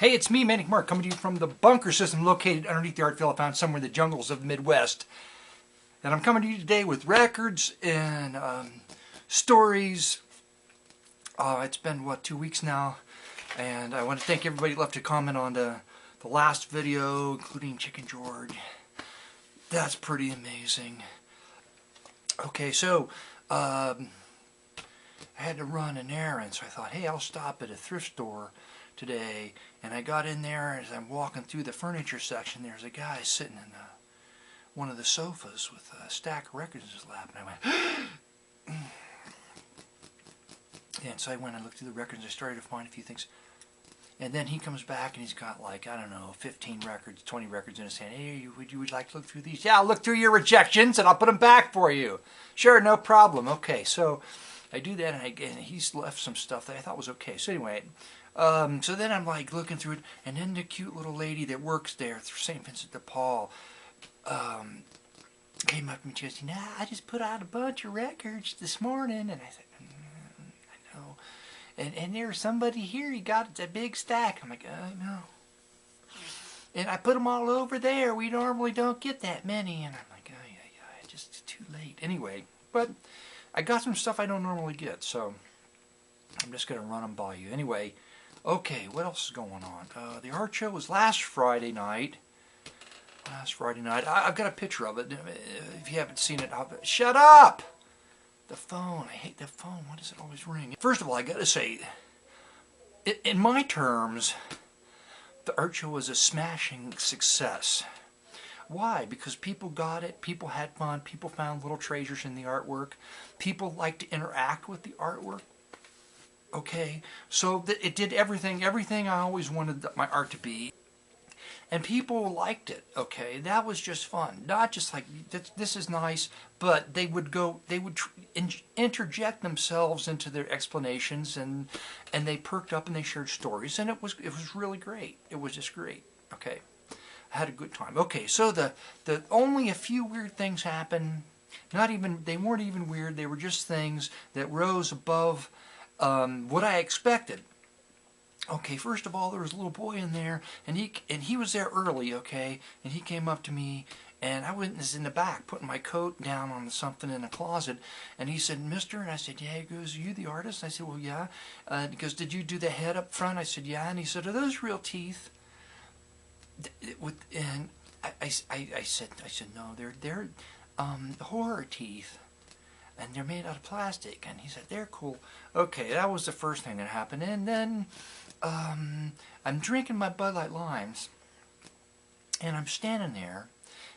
Hey, it's me, Manic Mark, coming to you from the bunker system located underneath the art field I found somewhere in the jungles of the Midwest. And I'm coming to you today with records and stories. It's been, 2 weeks now? And I want to thank everybody who left a comment on the last video, including Chicken George. That's pretty amazing. Okay, so I had to run an errand, so I thought, hey, I'll stop at a thrift store today. And I got in there, as I'm walking through the furniture section, there's a guy sitting in one of the sofas with a stack of records in his lap. And I went, and so I went and looked through the records and I started to find a few things. And then he comes back and he's got, like, I don't know, 15 records, 20 records in his hand. Hey, would you like to look through these? Yeah, I'll look through your rejections and I'll put them back for you. Sure, no problem. Okay, so I do that, and he's left some stuff that I thought was okay. So anyway, so then I'm like looking through it, and then the cute little lady that works there at St. Vincent de Paul came up to me and she goes, I just put out a bunch of records this morning. And I said, I know. And there's somebody here, he got a big stack. I'm like, I know. And I put them all over there. We normally don't get that many. And I'm like, oh, yeah, just too late. Anyway, but I got some stuff I don't normally get, so I'm just going to run them by you. Anyway, okay, what else is going on? The art show was last Friday night. I've got a picture of it. If you haven't seen it, shut up! The phone. I hate the phone. Why does it always ring? First of all, I got to say, in my terms, the art show was a smashing success. Why? Because people got it, people had fun, people found little treasures in the artwork, people liked to interact with the artwork. Okay, so it did everything I always wanted my art to be. And people liked it, okay? That was just fun. Not just like, this is nice, but they would interject themselves into their explanations, and they perked up and they shared stories, and it was really great. It was just great, okay? I had a good time. Okay, so the only a few weird things happened. They weren't even weird. They were just things that rose above what I expected. Okay, first of all, there was a little boy in there, and he was there early, okay, and he came up to me, and I was in the back putting my coat down on something in a closet, and he said, Mister, and I said, yeah. He goes, are you the artist? I said, well, yeah. He goes, did you do the head up front? I said, yeah. And he said, are those real teeth? And I said, no, they're horror teeth, and they're made out of plastic. And he said, they're cool. Okay, that was the first thing that happened. And then I'm drinking my Bud Light Limes, and I'm standing there,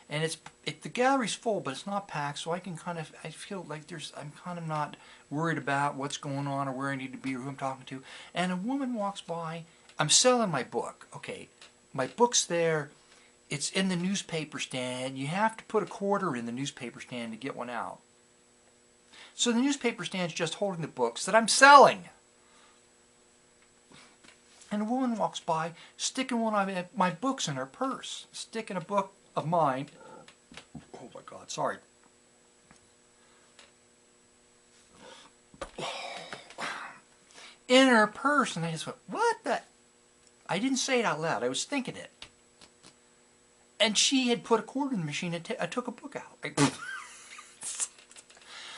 and the gallery's full, but it's not packed, so I feel like I'm kind of not worried about what's going on or where I need to be or who I'm talking to. And a woman walks by. I'm selling my book. Okay, my book's there. It's in the newspaper stand. You have to put a quarter in the newspaper stand to get one out. So the newspaper stand's just holding the books that I'm selling. And a woman walks by, sticking one of my books in her purse. Sticking a book of mine. Oh my God, sorry. In her purse, and I just went, what the? I didn't say it out loud. I was thinking it. And she had put a quarter in the machine, and I took a book out.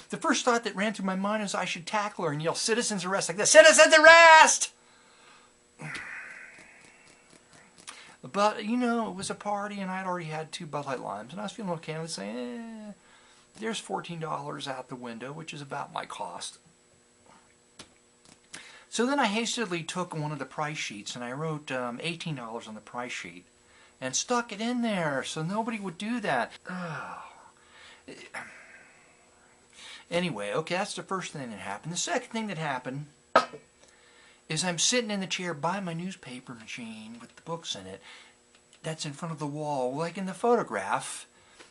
The first thought that ran through my mind is I should tackle her and yell, citizens arrest, like this. Citizens arrest! But, it was a party, and I'd already had 2 Bud Light Limes, and I was feeling okay. I was saying, there's $14 out the window, which is about my cost. So then I hastily took one of the price sheets, and I wrote $18 on the price sheet, and stuck it in there so nobody would do that. Oh. Anyway, okay, that's the first thing that happened. The second thing that happened is I'm sitting in the chair by my newspaper machine with the books in it. That's in front of the wall, like in the photograph.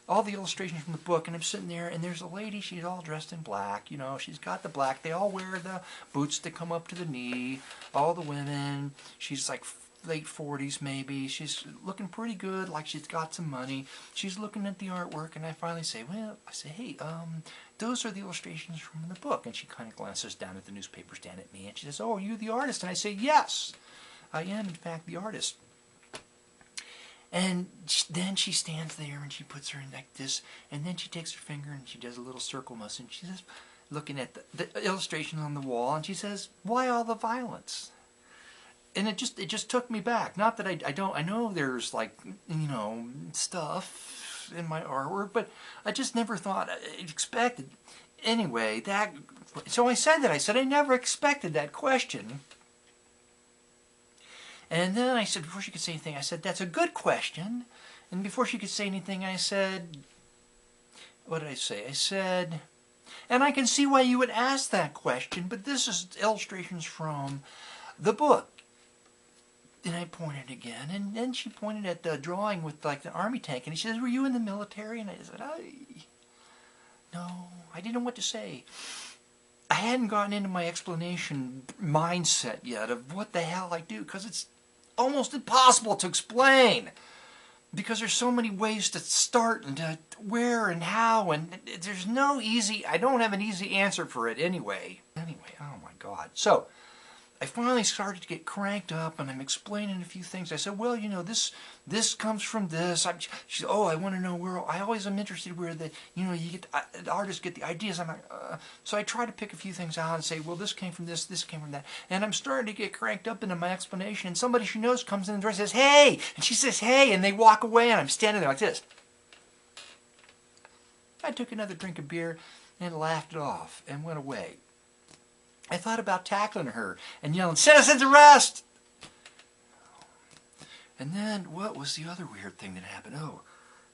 All the illustrations from the book, and I'm sitting there, and there's a lady, she's all dressed in black, she's got the black. They all wear the boots that come up to the knee, all the women. She's like late 40s maybe. She's looking pretty good, like she's got some money. She's looking at the artwork, and I finally say, hey, those are the illustrations from the book. And she kind of glances down at the newspaper stand at me, and she says, oh, are you the artist? And I say, yes. I am, in fact, the artist. And then she stands there and she puts her in like this, and then she takes her finger and she does a little circle motion. She says, looking at the illustration on the wall, and she says, "Why all the violence?" And it just took me back. Not that I know there's like, you know, stuff in my artwork, but I just never thought I expected. Anyway, so I said that. I said I never expected that question. And then I said, before she could say anything, I said, "That's a good question." And before she could say anything, I said, what did I say? I said, "And I can see why you would ask that question, but this is illustrations from the book." And I pointed again, and then she pointed at the drawing with like the army tank, and she says, "Were you in the military?" And I said, no, I didn't know what to say. I hadn't gotten into my explanation mindset yet of what the hell I do, because it's almost impossible to explain. Because there's so many ways to start and to where and how, and there's no easy, I don't have an easy answer for it anyway. Anyway, oh my God. So, I finally started to get cranked up, and I'm explaining a few things. I said, "Well, you know, this comes from this." She said, "Oh, I want to know where." I always am interested where the artists get the ideas. I'm like, so I try to pick a few things out and say, "Well, this came from this came from that," and I'm starting to get cranked up into my explanation. And somebody she knows comes in the door and says, "Hey," and she says, "Hey," and they walk away, and I'm standing there like this. I took another drink of beer and laughed it off and went away. I thought about tackling her and yelling, "Citizen's arrest!" And then, what was the other weird thing that happened? Oh,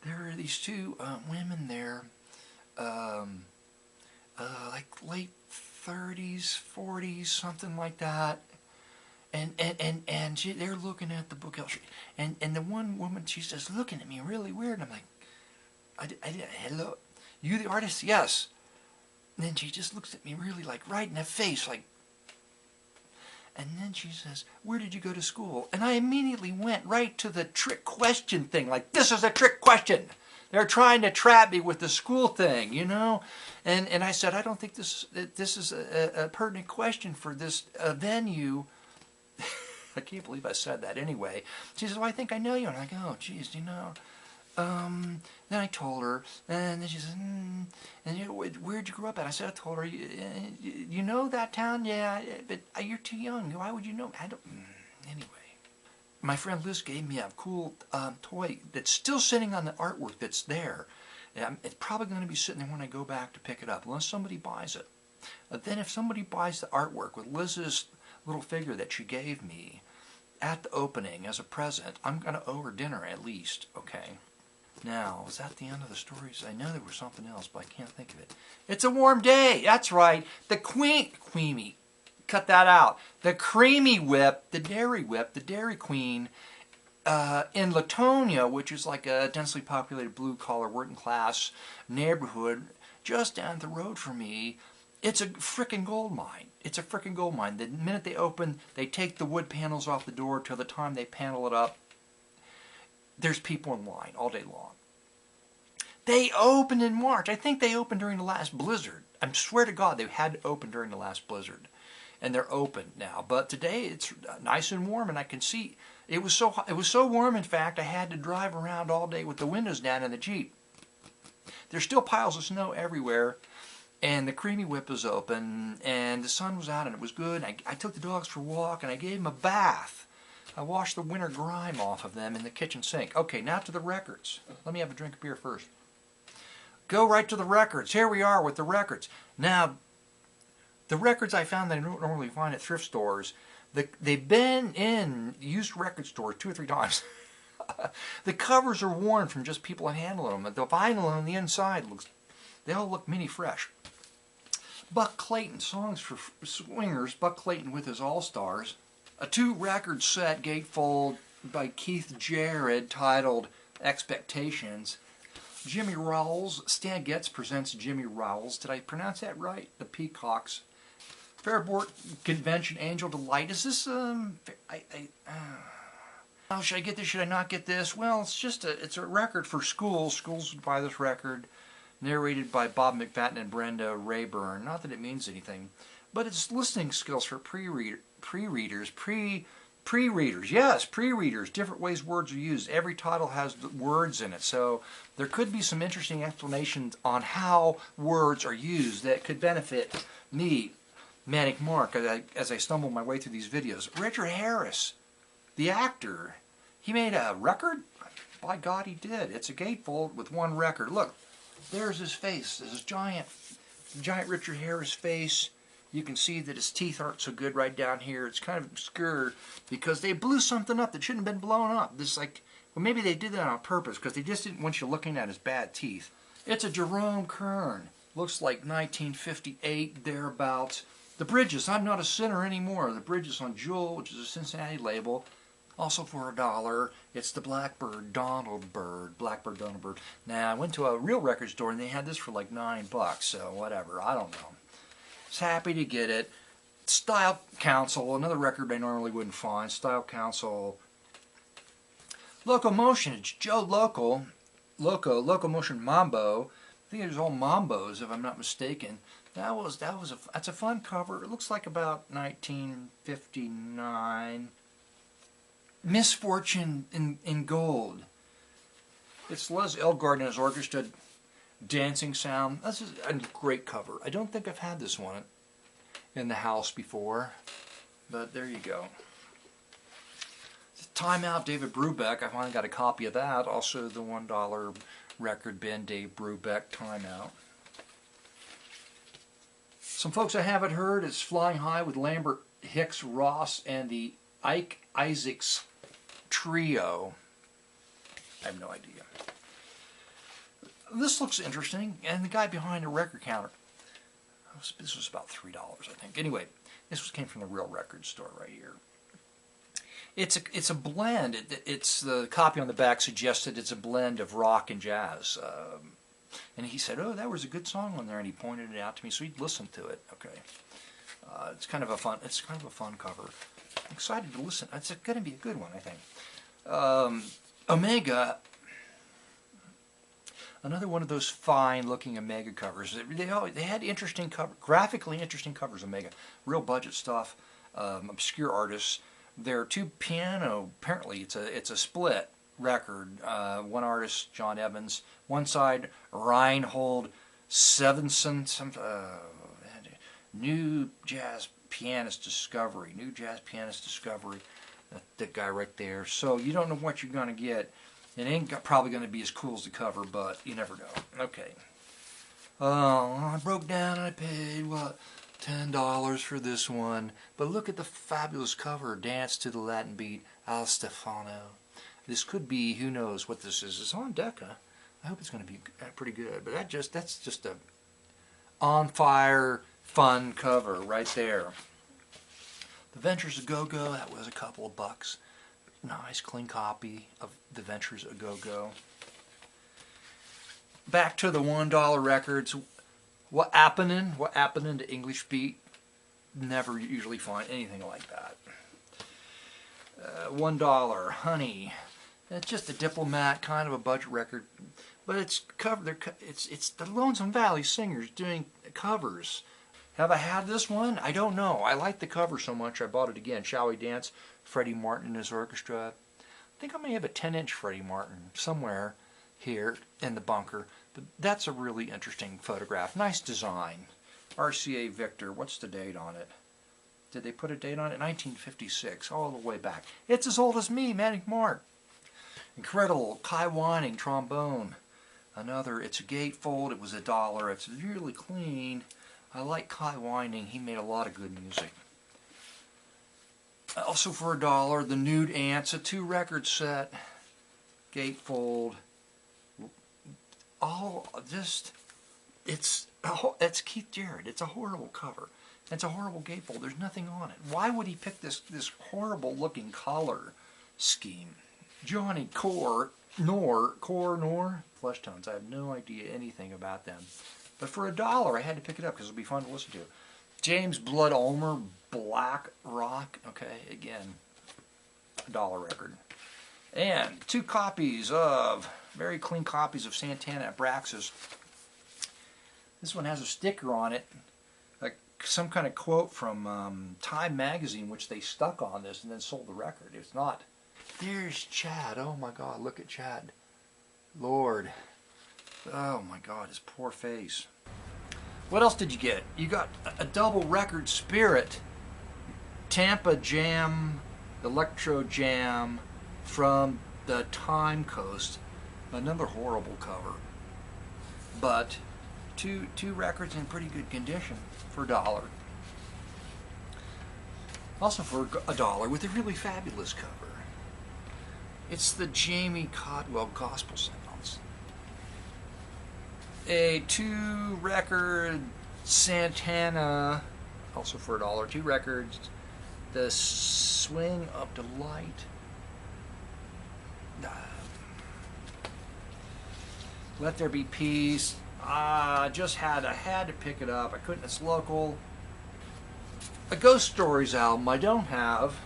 there were these two women there, like late 30s, 40s, something like that. And they're looking at the book. And the one woman, she's just looking at me really weird. And I'm like, "Hello? You the artist?" "Yes." And then she just looks at me really like right in the face, like, and then she says, "Where did you go to school?" And I immediately went right to the trick question thing, like, this is a trick question. They're trying to trap me with the school thing, you know? And I said, "I don't think this is a pertinent question for this venue." I can't believe I said that anyway. She says, "Well, I think I know you." And I'm like, "Oh, geez, you know." Then I told her, and then she says, "Where'd you grow up at?" I said, I told her, "You know that town?" "Yeah, but you're too young. Why would you know?" I don't. Anyway, my friend Liz gave me a cool toy that's still sitting on the artwork that's there. It's probably going to be sitting there when I go back to pick it up, unless somebody buys it. Then if somebody buys the artwork with Liz's little figure that she gave me at the opening as a present, I'm going to owe her dinner at least, okay? Now, was that the end of the stories? I know there was something else, but I can't think of it. It's a warm day. That's right. The Queenie. Cut that out. The Creamy Whip, the Dairy Queen, in Latonia, which is like a densely populated blue-collar working class neighborhood just down the road from me. It's a frickin' gold mine. It's a frickin' gold mine. The minute they open, they take the wood panels off the door till the time they panel it up. There's people in line all day long. They opened in March. I think they opened during the last blizzard. I swear to God, they had to open during the last blizzard. And they're open now. But today it's nice and warm, and I can see it was so warm, in fact, I had to drive around all day with the windows down in the Jeep. There's still piles of snow everywhere, and the Creamy Whip was open, and the sun was out, and it was good. I took the dogs for a walk, and I gave them a bath. I washed the winter grime off of them in the kitchen sink. Okay, now to the records. Let me have a drink of beer first. Go right to the records. Here we are with the records. Now, the records I found that I don't normally find at thrift stores, they've been in used record stores 2 or 3 times. The covers are worn from just people handling them. The vinyl on the inside they all look mini fresh. Buck Clayton, Songs for Swingers, Buck Clayton with his All-Stars. A 2-record set gatefold by Keith Jarrett titled Expectations. Jimmy Rowles, Stan Getz presents Jimmy Rowles. Did I pronounce that right? The Peacocks. Fairport Convention, Angel Delight. Is this, oh, should I get this? Should I not get this? Well, it's a record for schools. Schools would buy this record. Narrated by Bob McFadden and Brenda Rayburn. Not that it means anything, but it's listening skills for pre-readers, Pre-readers, yes, pre-readers, different ways words are used. Every title has words in it, so there could be some interesting explanations on how words are used that could benefit me, Manic Mark, as I stumble my way through these videos. Richard Harris, the actor, he made a record? By God, he did. It's a gatefold with one record. Look, there's his face, this giant Richard Harris face. You can see that his teeth aren't so good right down here. It's kind of obscure because they blew something up that shouldn't have been blown up. This like, well, maybe they did that on purpose because they just didn't want you looking at his bad teeth. It's a Jerome Kern. Looks like 1958, thereabouts. The Bridges, I'm Not a Sinner Anymore. The Bridges on Jewel, which is a Cincinnati label. Also for $1. It's the Blackbird Donald Bird. Blackbird Donald Bird. Now, I went to a real record store and they had this for like $9, so whatever. I don't know. Happy to get it. Style Council, another record I normally wouldn't find. Style Council. Locomotion, it's Joe Locomotion Mambo. I think it was all Mambos, if I'm not mistaken. That's a fun cover. It looks like about 1959. Misfortune in Gold. It's Les Elgard and his orchestra. Dancing Sound. This is a great cover. I don't think I've had this one in the house before, but there you go. Time Out, David Brubeck. I finally got a copy of that. Also the $1 record bin, Dave Brubeck, Time Out. Some folks I haven't heard is Flying High with Lambert Hicks Ross and the Ike Isaacs Trio. I have no idea. This looks interesting, and the guy behind the record counter, this was about $3, I think. Anyway, this came from the Real Record store right here. It's a blend. It's the copy on the back suggested it's a blend of rock and jazz. And he said, "Oh, that was a good song on there," and he pointed it out to me, so he listened to it. Okay, it's kind of a fun cover. I'm excited to listen. It's going to be a good one, I think. Omega. Another one of those fine-looking Omega covers. They had interesting graphically interesting covers. Omega, real budget stuff, obscure artists. They're two piano. Apparently, it's a split record. One artist, John Evans. One side, Reinhold Sevenson. New Jazz Pianist Discovery. New Jazz Pianist Discovery. That guy right there. So you don't know what you're gonna get. It ain't probably going to be as cool as the cover, but you never know. Okay. I broke down and I paid, what, $10 for this one. But look at the fabulous cover. Dance to the Latin beat, Al Stefano. This could be, who knows what this is. It's on Decca. I hope it's going to be pretty good. But that's just a on-fire, fun cover right there. The Ventures A Go-Go, that was a couple of bucks. Nice, clean copy of The Ventures A Go-Go. Back to the $1 records. What happening to English Beat? Never usually find anything like that. $1, Honey. It's just a Diplomat, kind of a budget record, but it's covered. It's the Lonesome Valley Singers doing covers. Have I had this one? I don't know. I like the cover so much I bought it again. Shall We Dance? Freddie Martin and his orchestra. I think I may have a 10-inch Freddie Martin somewhere here in the bunker. But that's a really interesting photograph. Nice design. RCA Victor. What's the date on it? Did they put a date on it? 1956, all the way back. It's as old as me, Manic Mark. Incredible. Kai Wining, trombone. Another, it's a gatefold. It was $1. It's really clean. I like Kai Wining. He made a lot of good music. Also for $1, the Nude Ants, a 2-record set, gatefold. All just, it's Keith Jarrett. It's a horrible cover. It's a horrible gatefold. There's nothing on it. Why would he pick this horrible looking color scheme? Johnny Core Nor, Flesh Tones. I have no idea anything about them. But for $1, I had to pick it up because it would be fun to listen to. James Blood Ulmer, Black Rock. Okay, again, $1 record. And 2 copies of, very clean copies of Santana Abraxas. This one has a sticker on it, a some kind of quote from Time magazine, which they stuck on this and then sold the record. It's not. There's Chad. Oh my God, look at Chad. Lord. Oh my God, his poor face. What else did you get? You got a double record Spirit, Tampa Jam, Electro Jam from the Time Coast. Another horrible cover. But two records in pretty good condition for $1. Also for $1 with a really fabulous cover. It's the Jamie Caldwell Gospel Sounds. A 2-record Santana, also for $1. 2 records. The Swing of Delight. Let There Be Peace. I had to pick it up. I couldn't. It's local. A Ghost Stories album I don't have.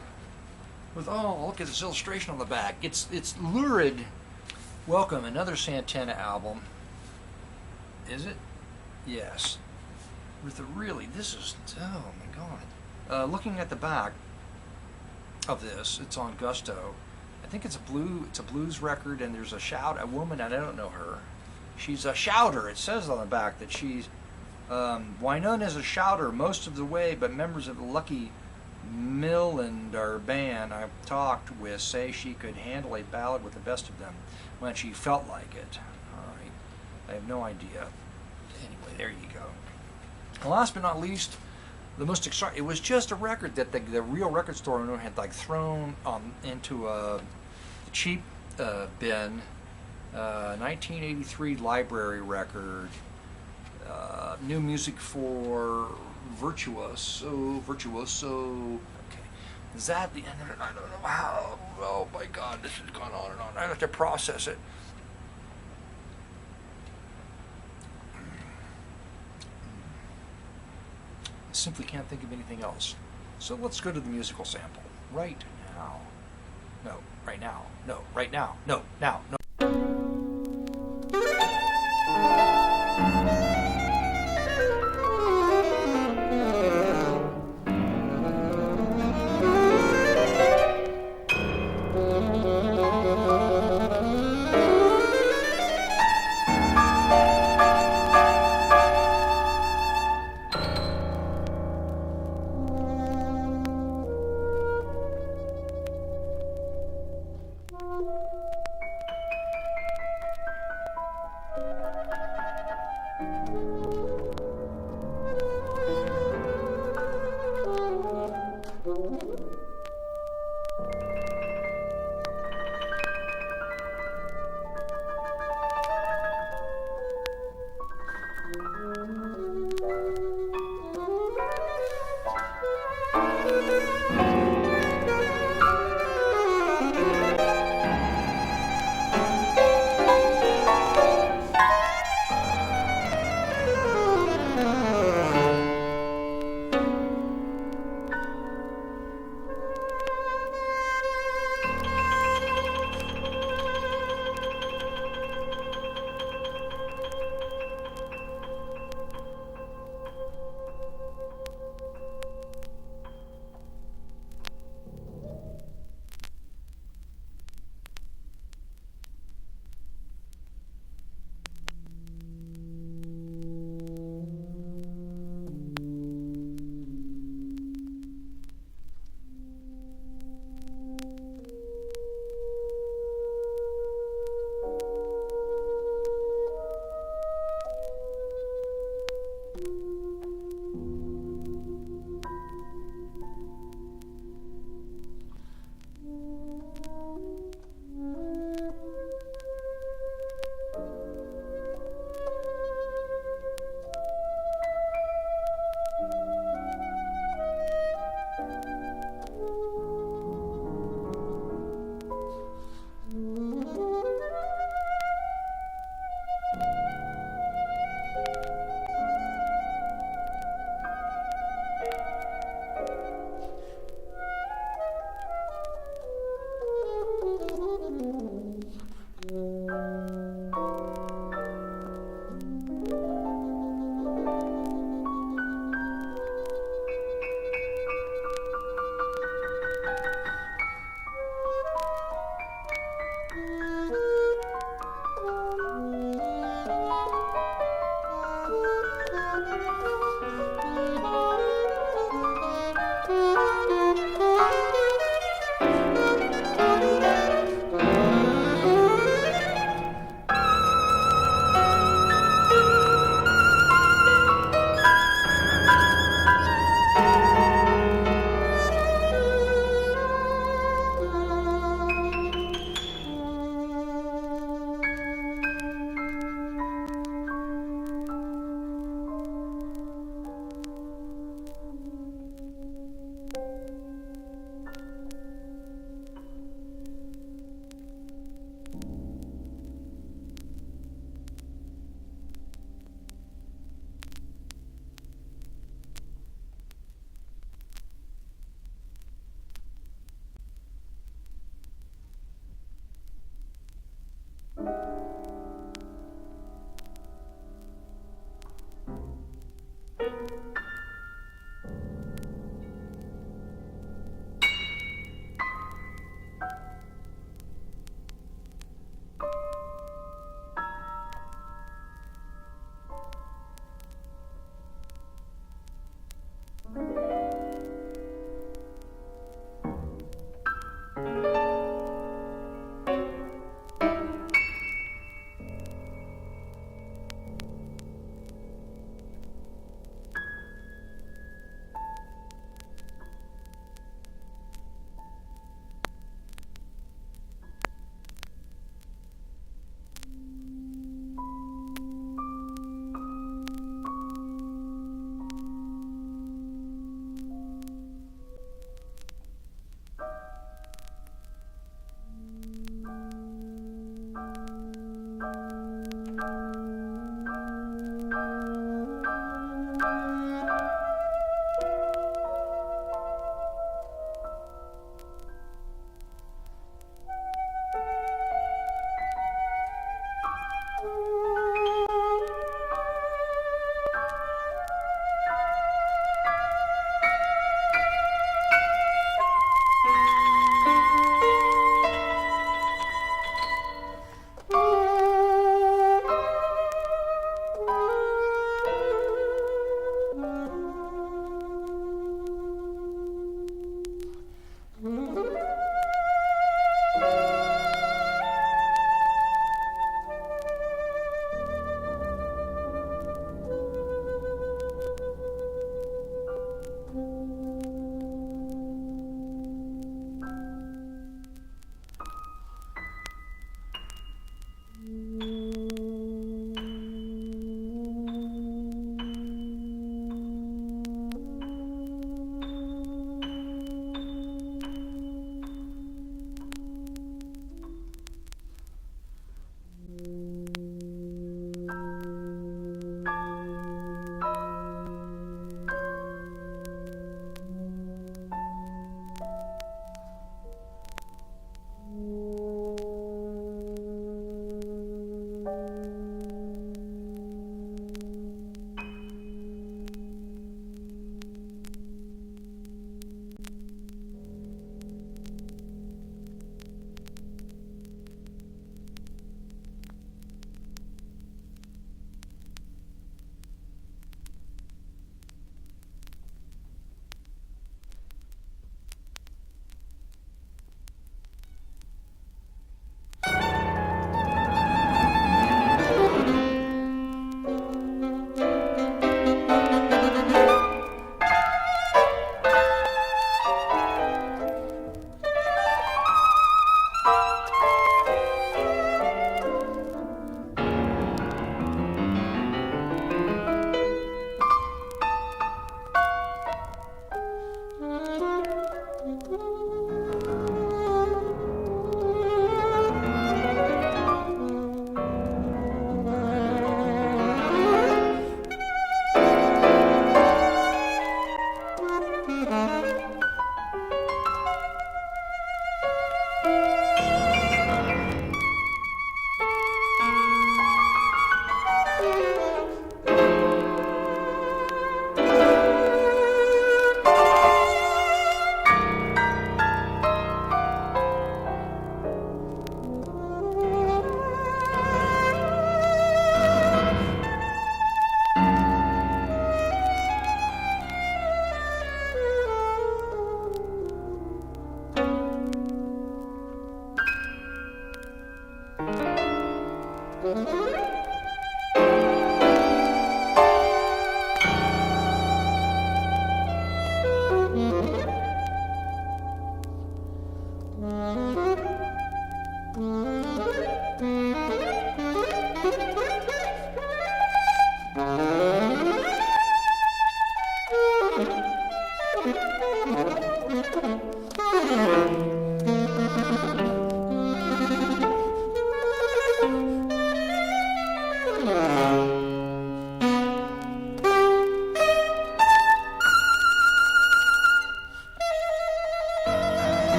With look at this illustration on the back. It's lurid. Welcome, another Santana album. Is it? Yes. With this is, oh my God. Looking at the back of this, it's on Gusto. I think it's a blues record, and there's a woman, and I don't know her. She's a shouter. It says on the back that she's Wynonna is a shouter most of the way, but members of the Lucky Millinder band I've talked with say she could handle a ballad with the best of them when she felt like it. All right, I have no idea. Anyway, there you go. And last but not least, the most exciting. It was just a record that the real record store owner had like thrown into a cheap bin. 1983 library record. New music for Virtuoso. Okay. Is that the end of it? I don't know how. Oh my God, this has gone on and on. I have to process it. I simply can't think of anything else. So let's go to the musical sample. Right now. No, right now. No, right now. No, now. No.